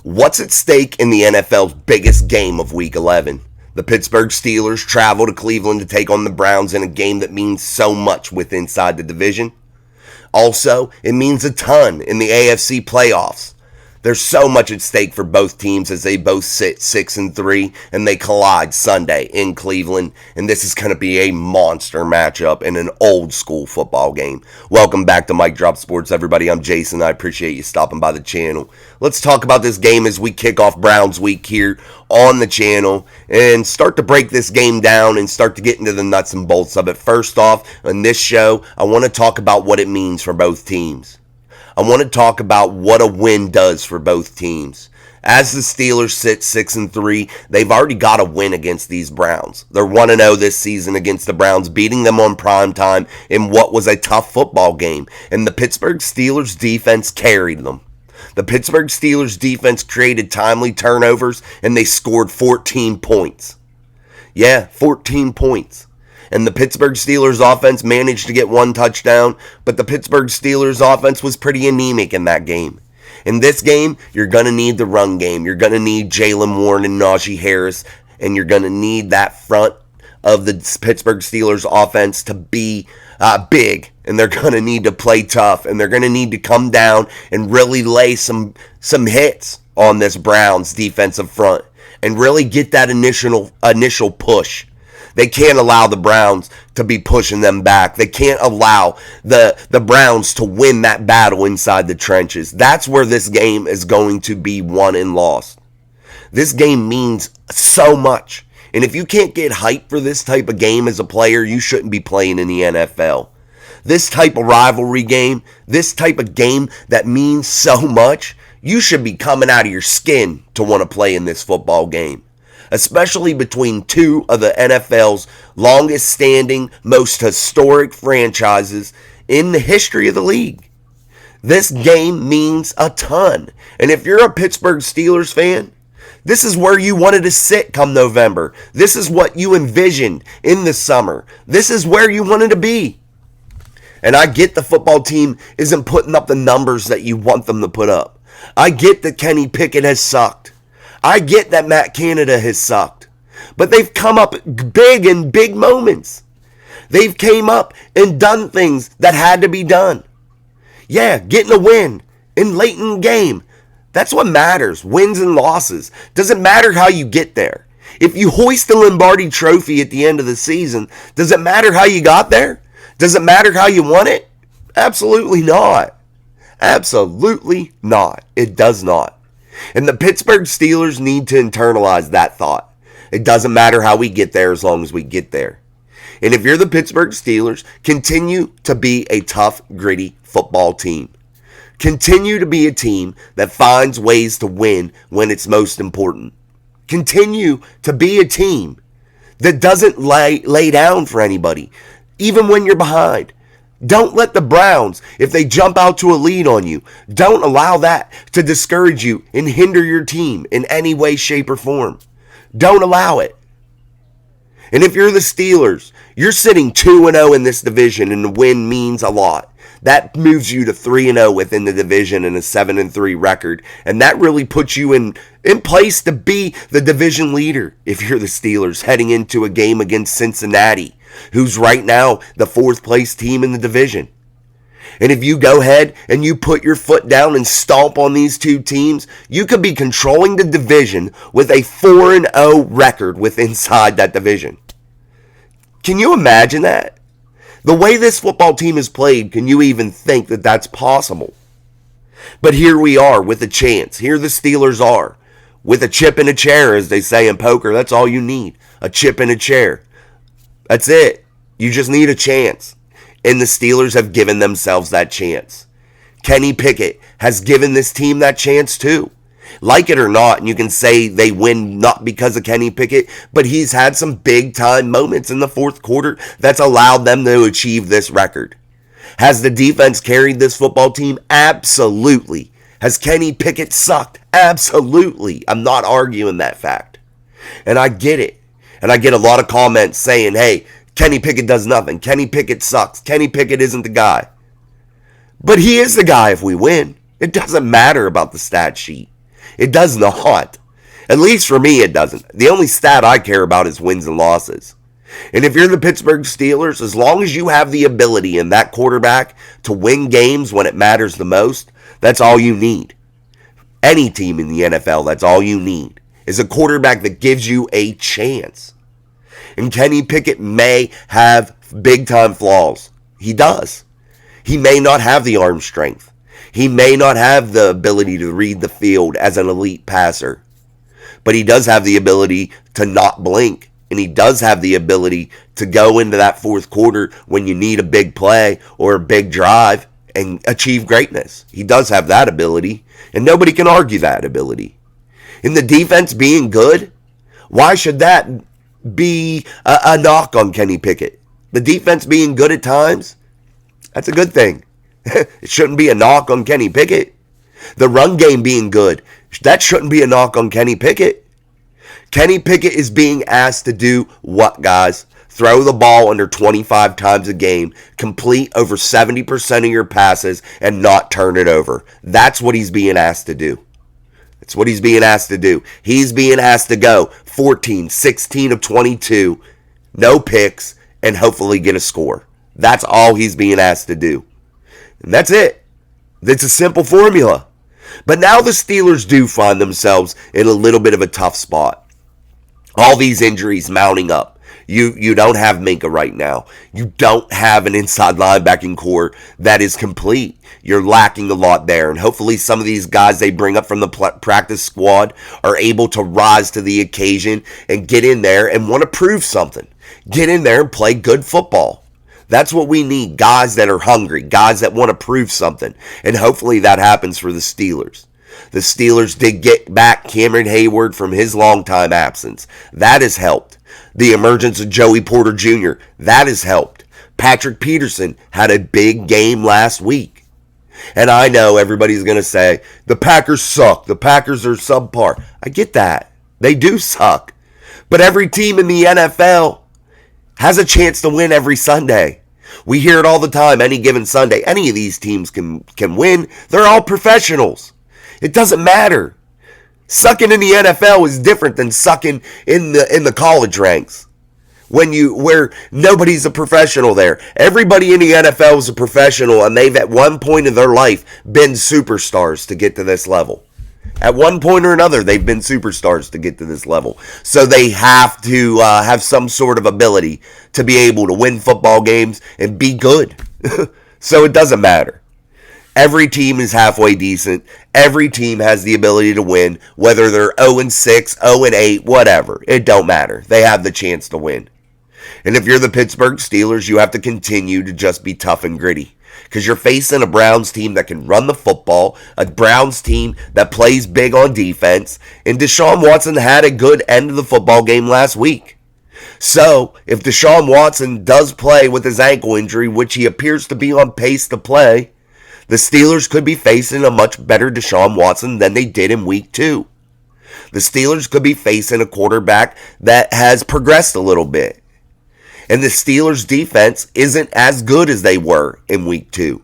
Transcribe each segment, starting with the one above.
What's at stake in the NFL's biggest game of Week 11? The Pittsburgh Steelers travel to Cleveland to take on the Browns in a game that means so much with inside the division. Also, it means a ton in the AFC playoffs. There's so much at stake for both teams as they both sit 6-3 and they collide Sunday in Cleveland. And this is going to be a monster matchup in an old school football game. Welcome back to Mic Drop Sports, everybody. I'm Jason. I appreciate you stopping by the channel. Let's talk about this game as we kick off Browns week here on the channel and start to break this game down and start to get into the nuts and bolts of it. First off, on this show, I want to talk about what it means for both teams. I want to talk about what a win does for both teams. As the Steelers sit 6-3, they've already got a win against these Browns. They're 1-0 this season against the Browns, beating them on primetime in what was a tough football game. And the Pittsburgh Steelers defense carried them. The Pittsburgh Steelers defense created timely turnovers, and they scored 14 points. Yeah, 14 points. And the Pittsburgh Steelers offense managed to get one touchdown, but the Pittsburgh Steelers offense was pretty anemic in that game. In this game, you're going to need the run game. You're going to need Jaylen Warren and Najee Harris, and you're going to need that front of the Pittsburgh Steelers offense to be big. And they're going to need to play tough, and they're going to need to come down and really lay some hits on this Browns defensive front and really get that initial push. They can't allow the Browns to be pushing them back. They can't allow the Browns to win that battle inside the trenches. That's where this game is going to be won and lost. This game means so much. And if you can't get hyped for this type of game as a player, you shouldn't be playing in the NFL. This type of rivalry game, this type of game that means so much, you should be coming out of your skin to want to play in this football game. Especially between two of the NFL's longest standing, most historic franchises in the history of the league. This game means a ton. And if you're a Pittsburgh Steelers fan, this is where you wanted to sit come November. This is what you envisioned in the summer. This is where you wanted to be. And I get the football team isn't putting up the numbers that you want them to put up. I get that Kenny Pickett has sucked. I get that Matt Canada has sucked, but they've come up big in big moments. They've came up and done things that had to be done. Yeah, getting a win in late in the game. That's what matters, wins and losses. Doesn't matter how you get there. If you hoist the Lombardi Trophy at the end of the season, does it matter how you got there? Does it matter how you won it? Absolutely not. Absolutely not. It does not. And the Pittsburgh Steelers need to internalize that thought. It doesn't matter how we get there as long as we get there. And if you're the Pittsburgh Steelers, continue to be a tough, gritty football team. Continue to be a team that finds ways to win when it's most important. Continue to be a team that doesn't lay down for anybody, even when you're behind. Don't let the Browns, if they jump out to a lead on you, don't allow that to discourage you and hinder your team in any way, shape, or form. Don't allow it. And if you're the Steelers, you're sitting 2-0 in this division, and the win means a lot. That moves you to 3-0 within the division and a 7-3 record. And that really puts you in place to be the division leader if you're the Steelers heading into a game against Cincinnati, who's right now the fourth place team in the division. And if you go ahead and you put your foot down and stomp on these two teams, you could be controlling the division with a 4-0 record with inside that division. Can you imagine that? The way this football team is played, can you even think that that's possible? But here we are with a chance. Here the Steelers are with a chip in a chair, as they say in poker. That's all you need, a chip in a chair. That's it. You just need a chance. And the Steelers have given themselves that chance. Kenny Pickett has given this team that chance too. Like it or not, and you can say they win not because of Kenny Pickett, but he's had some big time moments in the fourth quarter that's allowed them to achieve this record. Has the defense carried this football team? Absolutely. Has Kenny Pickett sucked? Absolutely. I'm not arguing that fact. And I get it. And I get a lot of comments saying, hey, Kenny Pickett does nothing. Kenny Pickett sucks. Kenny Pickett isn't the guy. But he is the guy if we win. It doesn't matter about the stat sheet. It does not. At least for me, it doesn't. The only stat I care about is wins and losses. And if you're the Pittsburgh Steelers, as long as you have the ability in that quarterback to win games when it matters the most, that's all you need. Any team in the NFL, that's all you need, is a quarterback that gives you a chance. And Kenny Pickett may have big-time flaws. He does. He may not have the arm strength. He may not have the ability to read the field as an elite passer. But he does have the ability to not blink. And he does have the ability to go into that fourth quarter when you need a big play or a big drive and achieve greatness. He does have that ability. And nobody can argue that ability. In the defense being good, why should that be a knock on Kenny Pickett? The defense being good at times, that's a good thing. It shouldn't be a knock on Kenny Pickett. The run game being good, that shouldn't be a knock on Kenny Pickett. Kenny Pickett is being asked to do what, guys? Throw the ball under 25 times a game, complete over 70% of your passes, and not turn it over. That's what he's being asked to do. That's what he's being asked to do. He's being asked to go 14, 16 of 22, no picks, and hopefully get a score. That's all he's being asked to do. And that's it. It's a simple formula. But now the Steelers do find themselves in a little bit of a tough spot. All these injuries mounting up. You don't have Minka right now. You don't have an inside linebacking core that is complete. You're lacking a lot there. And hopefully some of these guys they bring up from the practice squad are able to rise to the occasion and get in there and want to prove something. Get in there and play good football. That's what we need. Guys that are hungry. Guys that want to prove something. And hopefully that happens for the Steelers. The Steelers did get back Cameron Hayward from his longtime absence. That has helped. The emergence of Joey Porter Jr., that has helped. Patrick Peterson had a big game last week. And I know everybody's going to say, the Packers suck. The Packers are subpar. I get that. They do suck. But every team in the NFL has a chance to win every Sunday. We hear it all the time, any given Sunday. Any of these teams can win. They're all professionals. It doesn't matter. Sucking in the NFL is different than sucking in the college ranks. Where nobody's a professional there. Everybody in the NFL is a professional, and they've at one point in their life been superstars to get to this level. At one point or another, they've been superstars to get to this level. So they have to have some sort of ability to be able to win football games and be good. So it doesn't matter. Every team is halfway decent. Every team has the ability to win, whether they're 0-6, 0-8, whatever. It don't matter. They have the chance to win. And if you're the Pittsburgh Steelers, you have to continue to just be tough and gritty. Because you're facing a Browns team that can run the football, a Browns team that plays big on defense, and Deshaun Watson had a good end of the football game last week. So, if Deshaun Watson does play with his ankle injury, which he appears to be on pace to play, the Steelers could be facing a much better Deshaun Watson than they did in week 2. The Steelers could be facing a quarterback that has progressed a little bit. And the Steelers' defense isn't as good as they were in week 2.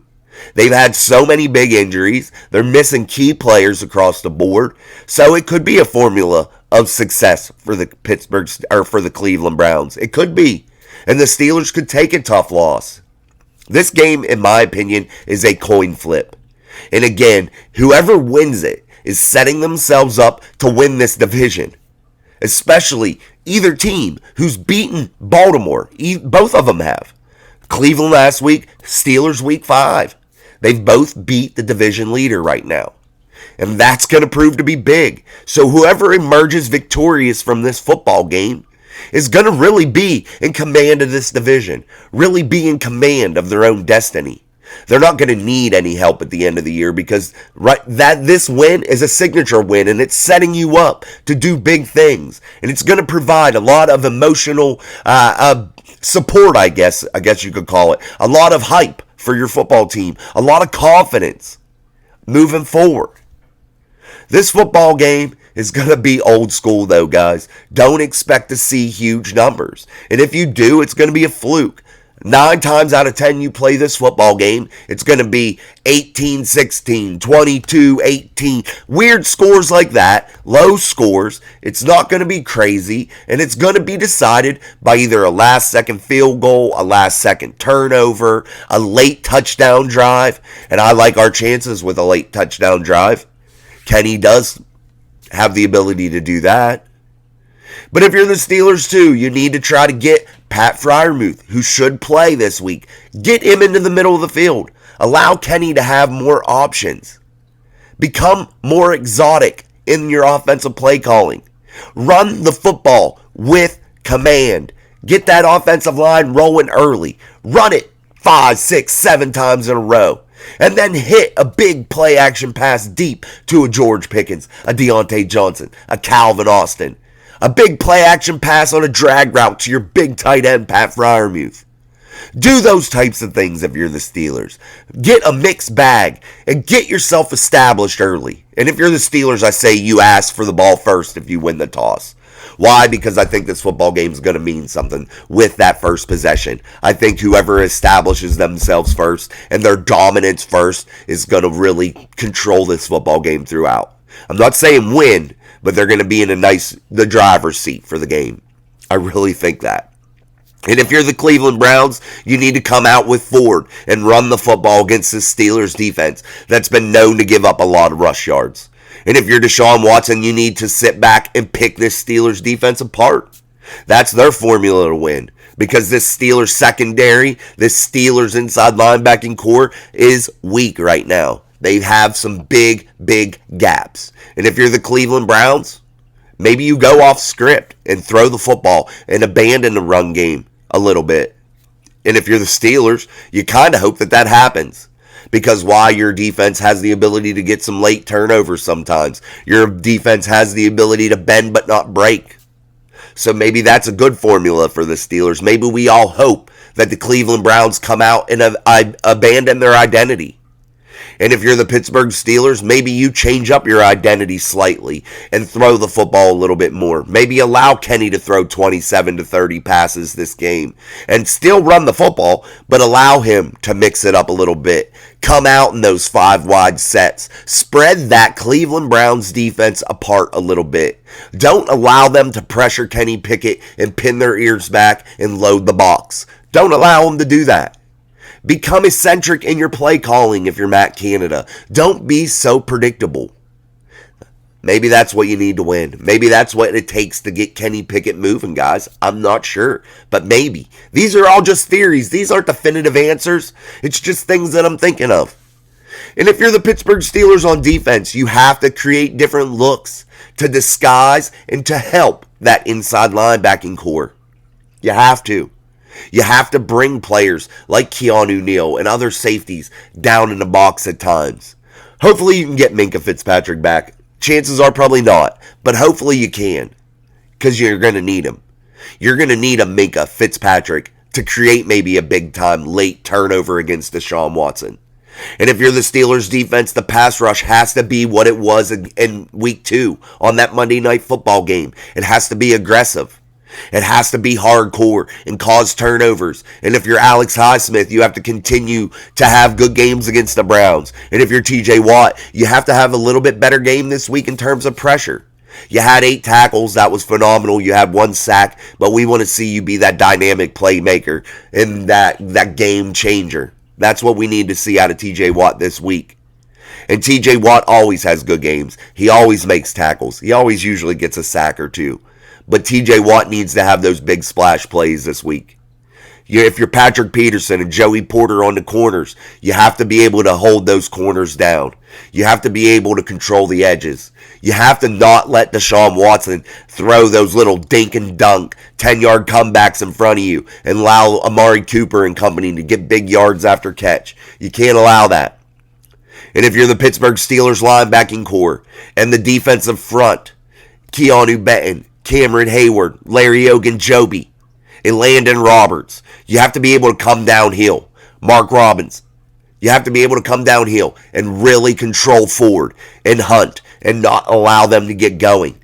They've had so many big injuries. They're missing key players across the board. So it could be a formula of success for the Cleveland Browns. It could be. And the Steelers could take a tough loss. This game, in my opinion, is a coin flip. And again, whoever wins it is setting themselves up to win this division. Especially either team who's beaten Baltimore. Both of them have. Cleveland last week, Steelers week 5. They've both beat the division leader right now. And that's going to prove to be big. So whoever emerges victorious from this football game is going to really be in command of this division. Really be in command of their own destiny. They're not going to need any help at the end of the year because this win is a signature win and it's setting you up to do big things. And it's going to provide a lot of emotional support, I guess you could call it. A lot of hype for your football team. A lot of confidence moving forward. This football game is going to be old school though, guys. Don't expect to see huge numbers. And if you do, it's going to be a fluke. 9 times out of 10 you play this football game, it's going to be 18-16, 22-18. Weird scores like that, low scores. It's not going to be crazy, and it's going to be decided by either a last-second field goal, a last-second turnover, a late touchdown drive, and I like our chances with a late touchdown drive. Kenny does have the ability to do that. But if you're the Steelers too, you need to try to get Pat Freiermuth, who should play this week. Get him into the middle of the field. Allow Kenny to have more options. Become more exotic in your offensive play calling. Run the football with command. Get that offensive line rolling early. Run it 5, 6, 7 times in a row. And then hit a big play action pass deep to a George Pickens, a Deontay Johnson, a Calvin Austin. A big play action pass on a drag route to your big tight end, Pat Freiermuth. Do those types of things if you're the Steelers. Get a mixed bag and get yourself established early. And if you're the Steelers, I say you ask for the ball first if you win the toss. Why? Because I think this football game is going to mean something with that first possession. I think whoever establishes themselves first and their dominance first is going to really control this football game throughout. I'm not saying win, but they're going to be in the driver's seat for the game. I really think that. And if you're the Cleveland Browns, you need to come out with Ford and run the football against the Steelers defense that's been known to give up a lot of rush yards. And if you're Deshaun Watson, you need to sit back and pick this Steelers defense apart. That's their formula to win. Because this Steelers secondary, this Steelers inside linebacking core is weak right now. They have some big gaps. And if you're the Cleveland Browns, maybe you go off script and throw the football and abandon the run game a little bit. And if you're the Steelers, you kind of hope that happens. Because while your defense has the ability to get some late turnovers sometimes, your defense has the ability to bend but not break. So maybe that's a good formula for the Steelers. Maybe we all hope that the Cleveland Browns come out and abandon their identity. And if you're the Pittsburgh Steelers, maybe you change up your identity slightly and throw the football a little bit more. Maybe allow Kenny to throw 27 to 30 passes this game and still run the football, but allow him to mix it up a little bit. Come out in those 5 wide sets. Spread that Cleveland Browns defense apart a little bit. Don't allow them to pressure Kenny Pickett and pin their ears back and load the box. Don't allow them to do that. Become eccentric in your play calling if you're Matt Canada. Don't be so predictable. Maybe that's what you need to win. Maybe that's what it takes to get Kenny Pickett moving, guys. I'm not sure, but maybe. These are all just theories. These aren't definitive answers. It's just things that I'm thinking of. And if you're the Pittsburgh Steelers on defense, you have to create different looks to disguise and to help that inside linebacking core. You have to. You have to bring players like Keanu Neal and other safeties down in the box at times. Hopefully you can get Minkah Fitzpatrick back. Chances are probably not, but hopefully you can, because you're going to need him. You're going to need a Minkah Fitzpatrick to create maybe a big-time late turnover against Deshaun Watson. And if you're the Steelers defense, the pass rush has to be what it was in week 2 on that Monday Night Football game. It has to be aggressive. It has to be hardcore and cause turnovers. And if you're Alex Highsmith, you have to continue to have good games against the Browns. And if you're TJ Watt, you have to have a little bit better game this week in terms of pressure. You had 8 tackles. That was phenomenal. You had 1 sack. But we want to see you be that dynamic playmaker and that game changer. That's what we need to see out of TJ Watt this week. And TJ Watt always has good games. He always makes tackles. He always usually gets a sack or 2. But TJ Watt needs to have those big splash plays this week. If you're Patrick Peterson and Joey Porter on the corners, you have to be able to hold those corners down. You have to be able to control the edges. You have to not let Deshaun Watson throw those little dink and dunk 10-yard comebacks in front of you and allow Amari Cooper and company to get big yards after catch. You can't allow that. And if you're the Pittsburgh Steelers linebacking core and the defensive front, Keanu Benton, Cameron Hayward, Larry Ogunjobi, and Landon Roberts, you have to be able to come downhill. Mark Robbins, you have to be able to come downhill and really control Ford and Hunt and not allow them to get going.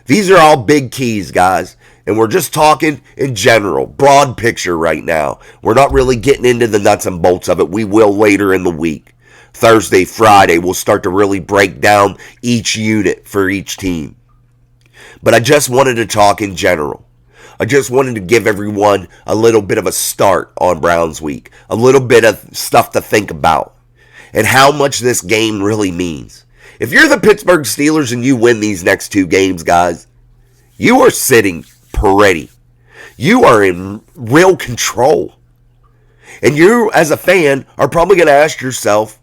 These are all big keys, guys. And we're just talking in general, broad picture right now. We're not really getting into the nuts and bolts of it. We will later in the week. Thursday, Friday, we'll start to really break down each unit for each team. But I just wanted to talk in general. I just wanted to give everyone a little bit of a start on Browns week, a little bit of stuff to think about, and how much this game really means. If you're the Pittsburgh Steelers and you win these next two games, guys, you are sitting pretty. You are in real control. And you, as a fan, are probably going to ask yourself,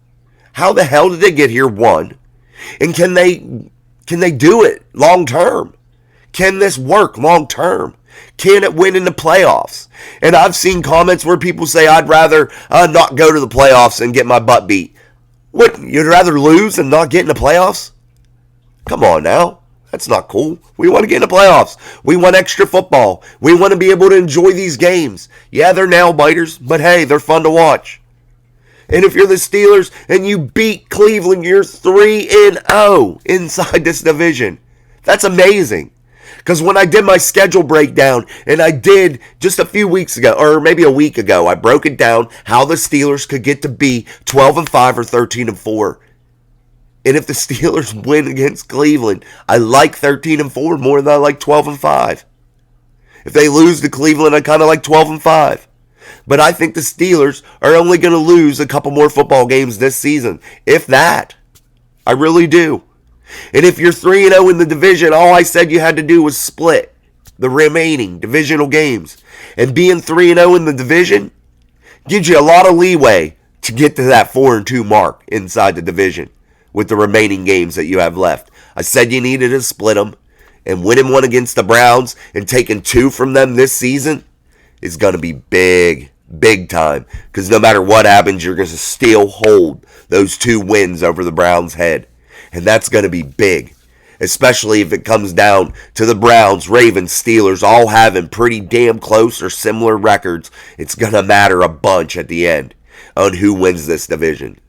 how the hell did they get here, one? And can they do it long term? Can this work long term? Can it win in the playoffs? And I've seen comments where people say, I'd rather not go to the playoffs and get my butt beat. What, you'd rather lose and not get in the playoffs? Come on now. That's not cool. We want to get in the playoffs. We want extra football. We want to be able to enjoy these games. Yeah, they're nail biters, but hey, they're fun to watch. And if you're the Steelers and you beat Cleveland, you're 3-0 inside this division. That's amazing. Because when I did my schedule breakdown, and I did just a few weeks ago, or maybe a week ago, I broke it down how the Steelers could get to be 12-5 or 13-4. And if the Steelers win against Cleveland, I like 13-4 more than I like 12-5. If they lose to Cleveland, I kind of like 12-5. But I think the Steelers are only going to lose a couple more football games this season. If that. I really do. And if you're 3-0 in the division, all I said you had to do was split the remaining divisional games. And being 3-0 in the division gives you a lot of leeway to get to that 4-2 mark inside the division with the remaining games that you have left. I said you needed to split them, and winning one against the Browns and taking two from them this season is going to be big, big time. Because no matter what happens, you're going to still hold those two wins over the Browns' head. And that's going to be big, especially if it comes down to the Browns, Ravens, Steelers all having pretty damn close or similar records. It's going to matter a bunch at the end on who wins this division.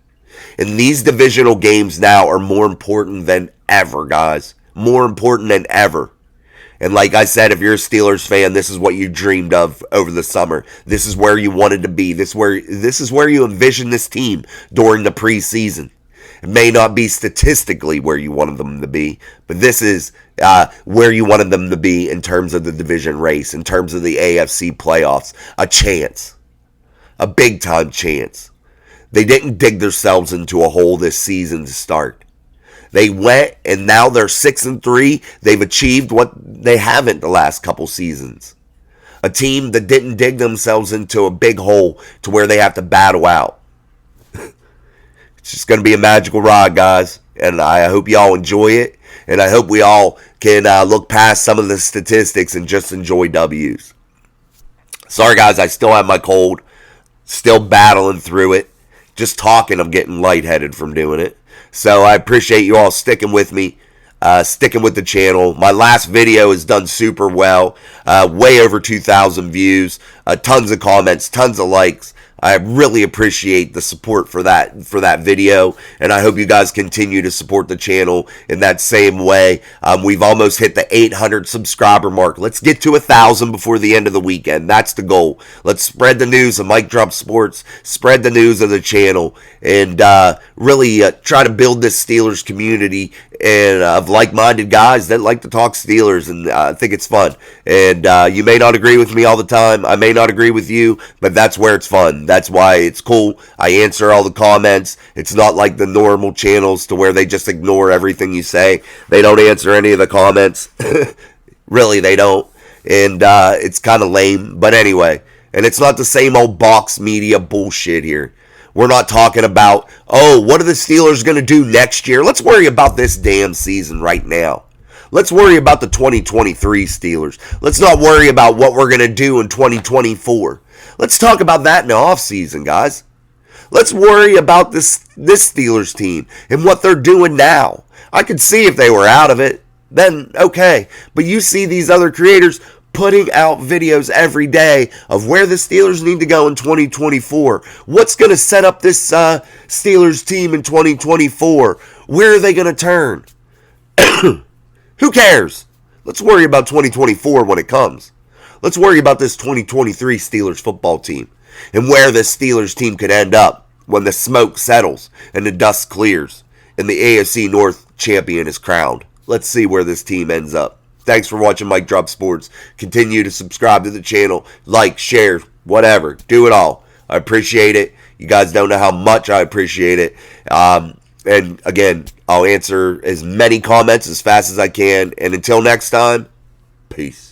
And these divisional games now are more important than ever, guys. More important than ever. And like I said, if you're a Steelers fan, this is what you dreamed of over the summer. This is where you wanted to be. This is where you envisioned this team during the preseason. It may not be statistically where you wanted them to be, but this is where you wanted them to be in terms of the division race, in terms of the AFC playoffs. A chance. A big-time chance. They didn't dig themselves into a hole this season to start. They went, and now they're 6-3. They've achieved what they haven't the last couple seasons. A team that didn't dig themselves into a big hole to where they have to battle out. It's just going to be a magical ride, guys. And I hope you all enjoy it. And I hope we all can look past some of the statistics and just enjoy W's. Sorry, guys, I still have my cold. Still battling through it. Just talking, I'm getting lightheaded from doing it. So I appreciate you all sticking with me. Sticking with the channel. My last video has done super well. Way over 2,000 views. Tons of comments. Tons of likes. I really appreciate the support for that video, and I hope you guys continue to support the channel in that same way. We've almost hit the 800 subscriber mark. Let's get to 1,000 before the end of the weekend. That's the goal. Let's spread the news of Mike Drop Sports, spread the news of the channel, and really try to build this Steelers community and of like-minded guys that like to talk Steelers, and I think it's fun. And you may not agree with me all the time. I may not agree with you, but that's where it's fun. That's why it's cool. I answer all the comments. It's not like the normal channels to where they just ignore everything you say. They don't answer any of the comments. Really, they don't. And it's kind of lame. But anyway, and it's not the same old box media bullshit here. We're not talking about, oh, what are the Steelers going to do next year? Let's worry about this damn season right now. Let's worry about the 2023 Steelers. Let's not worry about what we're going to do in 2024. Let's talk about that in the offseason, guys. Let's worry about this Steelers team and what they're doing now. I could see if they were out of it, then okay. But you see these other creators putting out videos every day of where the Steelers need to go in 2024. What's going to set up this Steelers team in 2024? Where are they going to turn? Who cares? Let's worry about 2024 when it comes. Let's worry about this 2023 Steelers football team and where this Steelers team could end up when the smoke settles and the dust clears and the AFC North champion is crowned. Let's see where this team ends up. Thanks for watching Mike Drop Sports. Continue to subscribe to the channel, like, share, whatever. Do it all. I appreciate it. You guys don't know how much I appreciate it. And again, I'll answer as many comments as fast as I can. And until next time, peace.